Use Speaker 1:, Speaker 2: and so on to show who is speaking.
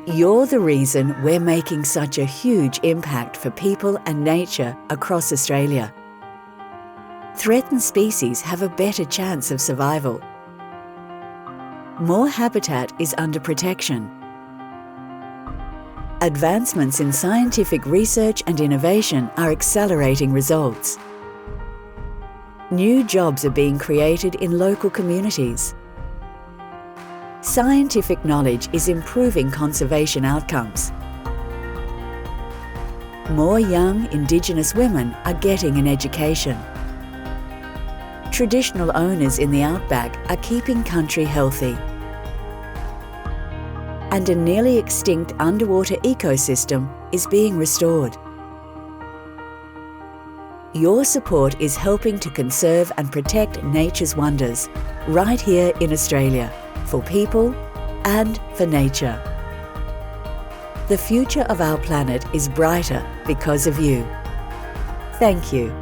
Speaker 1: You're the reason we're making such a huge impact for people and nature across Australia. Threatened species have a better chance of survival. More habitat is under protection. Advancements in scientific research and innovation are accelerating results. New jobs are being created in local communities. Scientific knowledge is improving conservation outcomes. More young Indigenous women are getting an education. Traditional owners in the outback are keeping country healthy. And a nearly extinct underwater ecosystem is being restored. Your support is helping to conserve and protect nature's wonders right here in Australia, for people and for nature. The future of our planet is brighter because of you. Thank you.